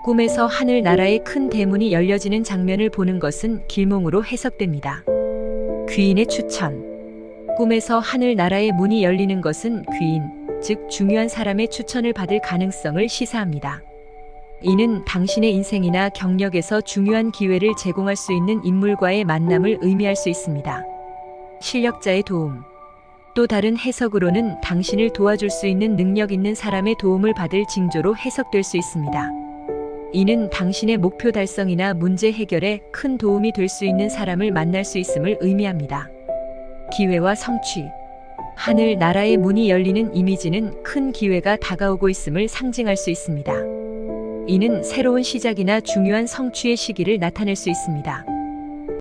꿈에서 하늘나라의 큰 대문이 열려지는 장면을 보는 것은 길몽으로 해석됩니다. 귀인의 추천. 꿈에서 하늘나라의 문이 열리는 것은 귀인, 즉 중요한 사람의 추천을 받을 가능성을 시사합니다. 이는 당신의 인생이나 경력에서 중요한 기회를 제공할 수 있는 인물과의 만남을 의미할 수 있습니다. 실력자의 도움. 또 다른 해석으로는 당신을 도와줄 수 있는 능력 있는 사람의 도움을 받을 징조로 해석될 수 있습니다. 이는 당신의 목표 달성이나 문제 해결에 큰 도움이 될 수 있는 사람을 만날 수 있음을 의미합니다. 기회와 성취. 하늘 나라의 문이 열리는 이미지는 큰 기회가 다가오고 있음을 상징할 수 있습니다. 이는 새로운 시작이나 중요한 성취의 시기를 나타낼 수 있습니다.